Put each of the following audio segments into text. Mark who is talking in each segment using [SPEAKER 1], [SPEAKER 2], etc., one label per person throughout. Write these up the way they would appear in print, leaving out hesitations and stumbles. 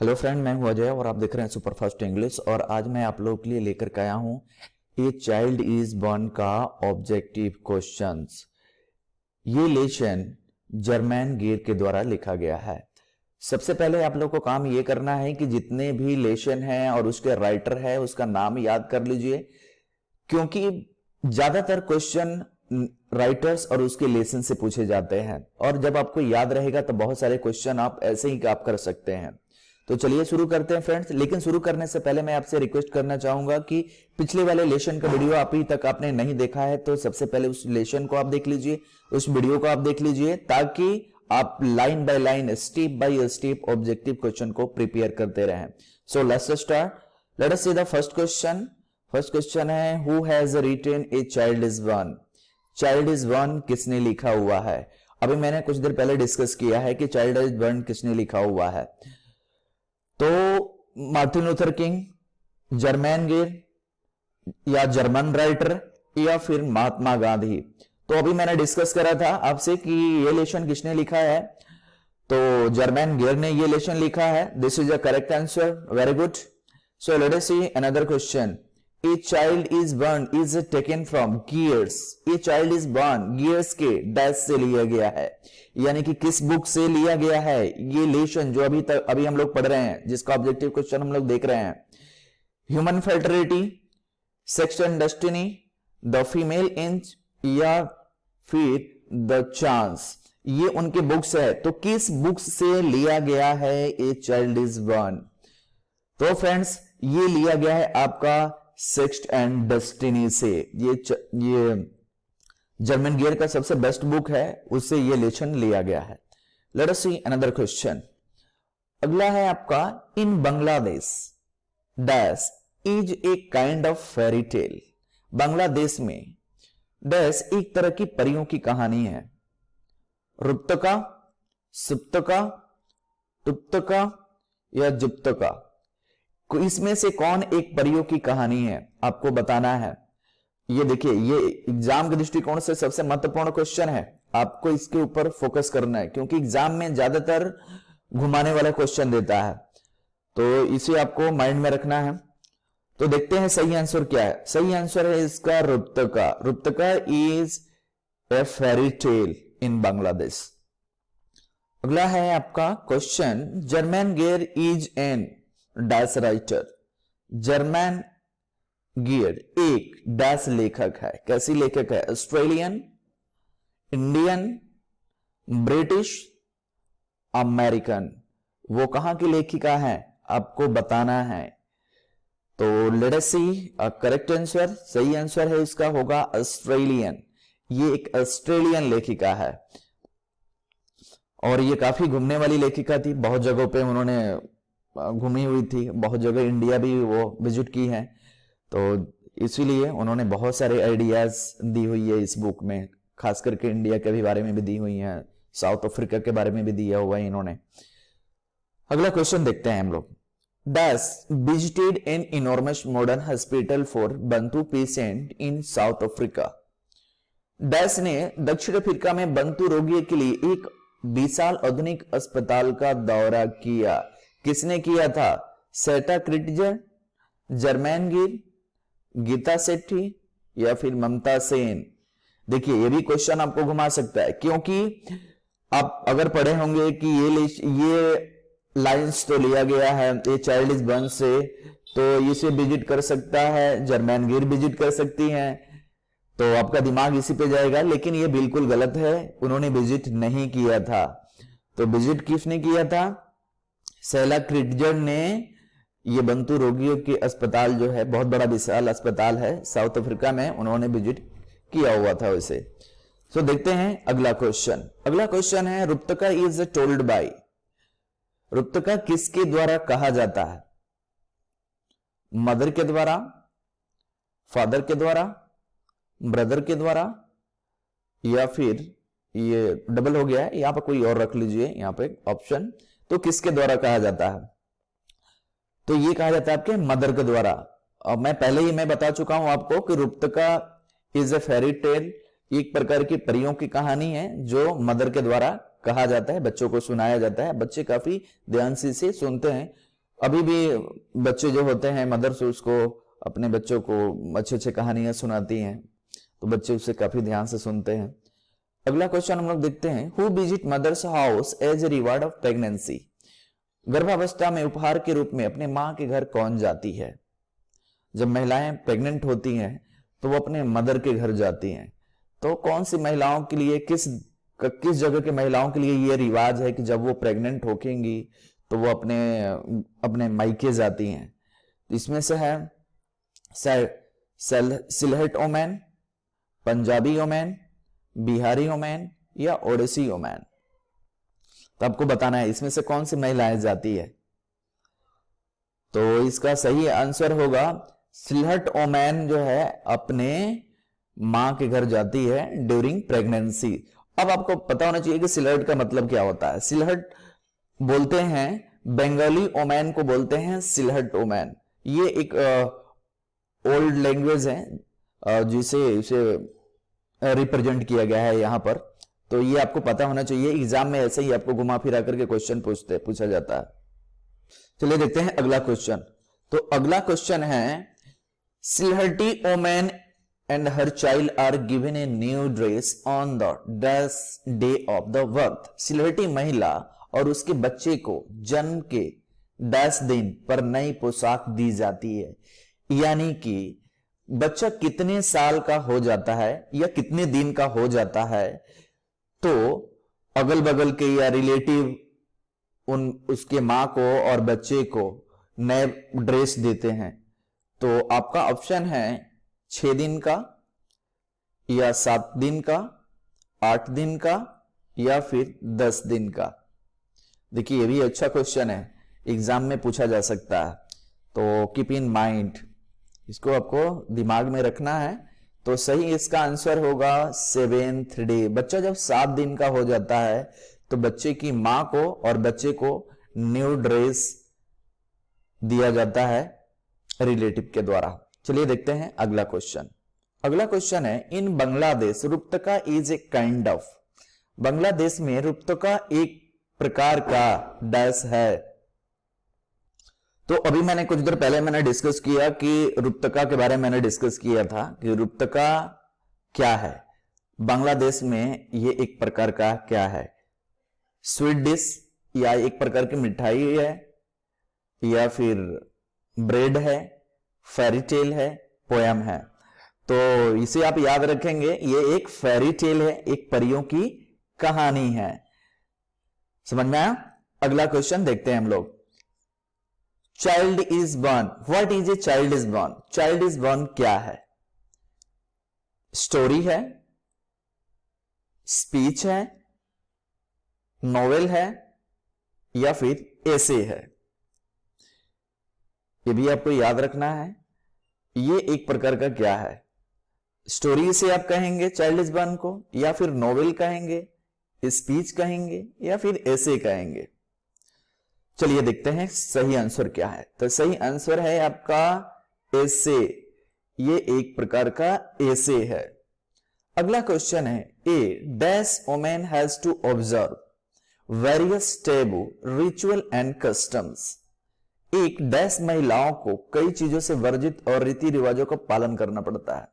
[SPEAKER 1] Hello friend, मैं हूं अजय और आप देख रहे हैं सुपरफास्ट इंग्लिश। और आज मैं आप लोगों के लिए लेकर के आया हूं ए चाइल्ड इज बॉर्न का ऑब्जेक्टिव क्वेश्चंस। ये लेशन जर्मैन गियर के द्वारा लिखा गया है। सबसे पहले आप लोग को काम ये करना है कि जितने भी लेशन हैं और उसके राइटर है उसका नाम याद कर लीजिए, क्योंकि ज्यादातर क्वेश्चन राइटर्स और उसके लेसन से पूछे जाते हैं। और जब आपको याद रहेगा तो बहुत सारे क्वेश्चन आप ऐसे ही आप कर सकते हैं। तो चलिए शुरू करते हैं फ्रेंड्स। लेकिन शुरू करने से पहले मैं आपसे रिक्वेस्ट करना चाहूंगा कि पिछले वाले लेशन का वीडियो अभी तक आपने नहीं देखा है तो सबसे पहले उस लेशन को आप देख लीजिए, उस वीडियो को आप देख लीजिए, ताकि आप line by line, step by step objective question को प्रिपेयर करते रहें। So let's start. Let us see the first question. First question है, who has written a child is born. Child is born किसने लिखा हुआ है? अभी मैंने कुछ देर पहले डिस्कस किया है कि चाइल्ड इज बॉर्न किसने लिखा हुआ है। तो Martin Luther king, Germain gear या जर्मन राइटर या फिर महात्मा गांधी। तो अभी मैंने डिस्कस करा था आपसे कि ये लेशन किसने लिखा है, तो जर्मैन गियर ने ये लेशन लिखा है। This is a correct answer, very good. So let us see another question. A child is born is taken from gears. A child is born gears के डैश से लिया गया है, यानी कि किस बुक से लिया गया है ये लेशन जो अभी हम लोग पढ़ रहे हैं, जिसका ऑब्जेक्टिव क्वेश्चन हम लोग देख रहे हैं। Human fertility, sex and destiny, the female inch या फिर द चांस, ये उनके बुक्स है। तो किस बुक्स से लिया गया है ए चाइल्ड इज बॉर्न? तो फ्रेंड्स ये लिया गया है आपका सेक्स एंड डेस्टिनी से। ये जर्मन गियर का सबसे बेस्ट बुक है, उससे ये लेशन लिया गया है। Let us see another question. अगला है आपका, in Bangladesh dash is a kind of fairy tale. Bangladesh में डैश एक तरह की परियों की कहानी है। रुप्तका, सुप्तका, टुप्तका या जुप्तका, इसमें से कौन एक परियों की कहानी है आपको बताना है। ये देखिए, ये एग्जाम के दृष्टिकोण से सबसे महत्वपूर्ण क्वेश्चन है, आपको इसके ऊपर फोकस करना है, क्योंकि एग्जाम में ज्यादातर घुमाने वाला क्वेश्चन देता है, तो इसे आपको माइंड में रखना है। तो देखते हैं सही आंसर क्या है। सही आंसर है इसका रुप्तका। रुप्तका is a fairy tale in Bangladesh. अगला है आपका question, Germaine Greer is an dash writer. Germaine Greer एक डैश लेखक है। कैसी लेखक है? Australian, Indian, British, American. वो कहां की लेखिका है आपको बताना है। तो let us see correct answer. सही आंसर है इसका होगा ऑस्ट्रेलियन। ये एक ऑस्ट्रेलियन लेखिका है और ये काफी घूमने वाली लेखिका थी। बहुत जगहों पे उन्होंने घूमी हुई थी, बहुत जगह इंडिया भी वो विजिट की है, तो इसीलिए उन्होंने बहुत सारे आइडियाज दी हुई है इस बुक में। खास करके इंडिया के भी बारे में भी दी हुई है, साउथ अफ्रीका के बारे में भी दिया हुआ है इन्होंने। अगला क्वेश्चन देखते हैं हम लोग। Dash visited an enormous modern hospital for Bantu patient in South Africa. Dash ने दक्षिण अफ्रीका में बंतु रोगियों के लिए एक विशाल आधुनिक अस्पताल का दौरा किया। किसने किया था? सेटा क्रिटजर, जर्मैन गिर, गीता सेठी या फिर ममता सेन। देखिए ये भी क्वेश्चन आपको घुमा सकता है, क्योंकि आप अगर पढ़े होंगे कि ये लाइंस तो लिया गया है ए चाइल्ड इज बॉर्न से, तो इसे विजिट कर सकता है, जर्मैन गिर विजिट कर सकती हैं, तो आपका दिमाग इसी पे जाएगा। लेकिन ये बिल्कुल गलत है, उन्होंने विजिट नहीं किया था। तो विजिट किसने किया था? सेला क्रिटजर ने ये बंतु रोगियों के अस्पताल जो है, बहुत बड़ा विशाल अस्पताल है साउथ अफ्रीका में, उन्होंने विजिट किया हुआ था उसे। सो देखते हैं अगला क्वेश्चन। अगला क्वेश्चन है, रुप्तका इज टोल्ड बाय। रुप्तका किसके द्वारा कहा जाता है? मदर के द्वारा, फादर के द्वारा, ब्रदर के द्वारा या फिर ये डबल हो गया है, यहां पर कोई और रख लीजिए यहां पे ऑप्शन। तो किसके द्वारा कहा जाता है? तो ये कहा जाता है आपके मदर के द्वारा। अब मैं पहले ही मैं बता चुका हूं आपको कि रुप्तका इज ए फेरी टेल, एक प्रकार की परियों की कहानी है जो मदर के द्वारा कहा जाता है, बच्चों को सुनाया जाता है। बच्चे काफी ध्यान से इसे सुनते हैं अभी भी बच्चे जो होते हैं मदर्स उसको अपने बच्चों को अच्छे अच्छे कहानियां सुनाती हैं, तो बच्चे उससे काफी ध्यान से सुनते हैं। अगला क्वेश्चन हम लोग देखते हैं, who visit mother's house as a reward of pregnancy. गर्भावस्था में उपहार के रूप में अपने मां के घर कौन जाती है? जब महिलाएं प्रेग्नेंट होती हैं तो वो अपने मदर के घर जाती हैं। तो कौन सी महिलाओं के लिए, किस जगह के महिलाओं के लिए ये रिवाज है कि जब वो प्रेग्नेंट होकेंगी तो वो अपने अपने मायके जाती हैं? इसमें से है Sylhet woman, Punjabi woman, Bihari woman या ओडिसी ओमैन। तो आपको बताना है इसमें से कौन सी महिलाएं जाती है। तो इसका सही आंसर होगा सिलहट ओमैन जो है अपने मां के घर जाती है ड्यूरिंग प्रेगनेंसी। अब आपको पता होना चाहिए कि सिलहट का मतलब क्या होता है। सिलहट बोलते हैं, बंगाली ओमैन को बोलते हैं सिलहट ओमैन। ये एक ओल्ड लैंग्वेज है जिसे इसे रिप्रेजेंट किया गया है यहां पर। तो ये आपको पता होना चाहिए, एग्जाम में ऐसे ही आपको घुमा फिरा करके क्वेश्चन पूछा जाता है। चलिए देखते हैं अगला क्वेश्चन। तो अगला क्वेश्चन है, Sylheti woman and her child are given a new dress on the day of the birth. Sylheti महिला और उसके बच्चे को जन्म के 10 दिन पर नई पोशाक दी जाती है। यानी कि बच्चा कितने साल का हो जाता है या कितने दिन का हो जाता है तो अगल बगल के या रिलेटिव उसके मां को और बच्चे को नए ड्रेस देते हैं। तो आपका ऑप्शन है 6 दिन का या 7 दिन का, 8 दिन का या फिर 10 दिन का। देखिए ये भी अच्छा क्वेश्चन है, एग्जाम में पूछा जा सकता है, तो कीप इन माइंड, इसको आपको दिमाग में रखना है। तो सही इसका आंसर होगा 7th डे। बच्चा जब 7 दिन का हो जाता है तो बच्चे की मां को और बच्चे को न्यू ड्रेस दिया जाता है रिलेटिव के द्वारा। चलिए देखते हैं अगला क्वेश्चन। अगला क्वेश्चन है, in Bangladesh rupkatha is a kind of. Bangladesh में रुप्तका एक प्रकार का डैश है। तो अभी मैंने कुछ देर पहले मैंने डिस्कस किया कि रुप्तका के बारे में मैंने डिस्कस किया था कि रुप्तका क्या है। बांग्लादेश में ये एक प्रकार का क्या है, स्वीट डिश या एक प्रकार की मिठाई है या फिर ब्रेड है, फेरी टेल है, पोयम है। तो इसे आप याद रखेंगे, ये एक फेरी टेल है, एक परियों की कहानी है। समझ में आया? अगला क्वेश्चन देखते हैं हम लोग। Child is born, what is a child is born. Child is born क्या है? स्टोरी है, स्पीच है, नॉवेल है या फिर एसे है। ये भी आपको याद रखना है। ये एक प्रकार का क्या है, स्टोरी से आप कहेंगे चाइल्ड इज बॉर्न को, या फिर नॉवेल कहेंगे, स्पीच कहेंगे या फिर एसे कहेंगे। चलिए देखते हैं सही आंसर क्या है। तो सही आंसर है आपका एसे। ये एक प्रकार का एसे है। अगला क्वेश्चन है, a dash women has to observe various taboo ritual and customs. एक डैश महिलाओं को कई चीजों से वर्जित और रीति रिवाजों का पालन करना पड़ता है।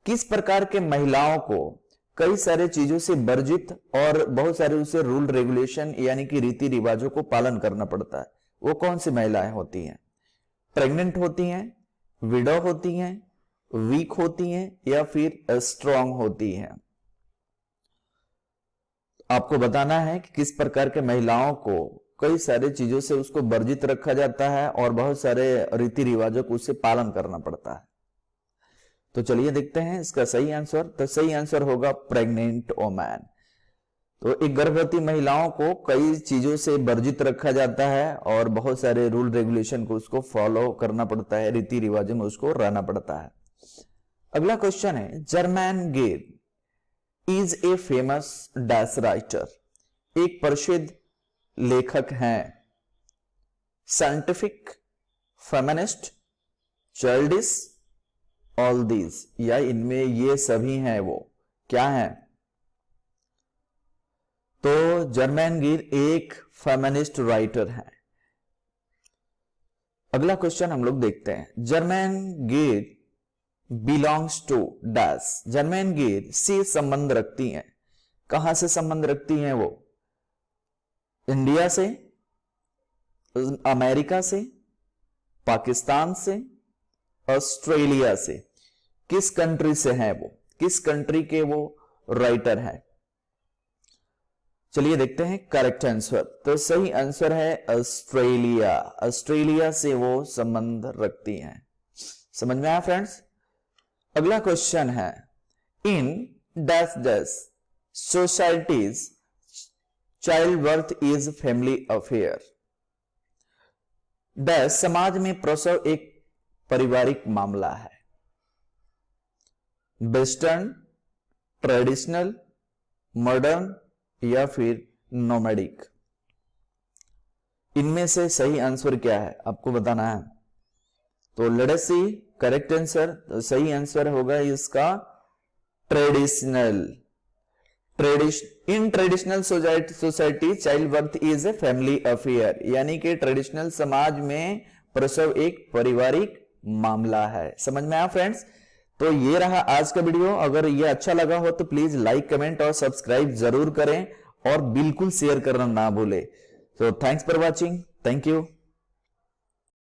[SPEAKER 1] किस प्रकार के महिलाओं को कई सारे चीजों से वर्जित और बहुत सारे उसे रूल रेगुलेशन यानी कि रीति रिवाजों को पालन करना पड़ता है? वो कौन सी महिलाएं होती हैं? प्रेग्नेंट होती हैं, विडो होती हैं, वीक होती हैं या फिर स्ट्रांग होती हैं? आपको बताना है कि किस प्रकार के महिलाओं को कई सारे चीजों से उसको वर्जित रखा जाता है और बहुत सारे रीति रिवाजों को उससे पालन करना पड़ता है। तो चलिए देखते हैं इसका सही आंसर। तो सही आंसर होगा प्रेग्नेंट वोमैन। तो एक गर्भवती महिलाओं को कई चीजों से वर्जित रखा जाता है और बहुत सारे रूल रेगुलेशन को उसको फॉलो करना पड़ता है, रीति रिवाजों में उसको रहना पड़ता है। अगला क्वेश्चन है, जर्मैन गेर is a famous dash writer. एक प्रसिद्ध लेखक हैं। Scientific, feminist, childish, all these, या इनमें ये सभी हैं। वो क्या हैं? तो जर्मैन गिर एक फेमिनिस्ट राइटर हैं। अगला क्वेश्चन हम लोग देखते हैं। Germaine Greer belongs to dash. Germaine Greer से संबंध रखती हैं। कहां से संबंध रखती हैं वो? इंडिया से, अमेरिका से, पाकिस्तान से, ऑस्ट्रेलिया से। किस कंट्री से हैं वो? किस कंट्री के वो राइटर हैं? चलिए देखते हैं करेक्ट आंसर। तो सही आंसर है ऑस्ट्रेलिया। ऑस्ट्रेलिया से वो संबंध रखती हैं। समझ में आया फ्रेंड्स? अगला क्वेश्चन है, in dash dash societies child birth is family affair. Dash समाज में प्रसव एक पारिवारिक मामला है। वेस्टर्न, ट्रेडिशनल, मॉडर्न या फिर नोमैडिक। इनमें से सही आंसर क्या है आपको बताना है। तो let us see correct answer. तो सही आंसर होगा इसका traditional. In traditional society child birth is a family affair, यानी कि ट्रेडिशनल समाज में प्रसव एक पारिवारिक मामला है। समझ में आया फ्रेंड्स? तो ये रहा आज का वीडियो। अगर ये अच्छा लगा हो तो प्लीज लाइक, कमेंट और सब्सक्राइब जरूर करें और बिल्कुल शेयर करना ना भूलें। तो thanks for watching. Thank you.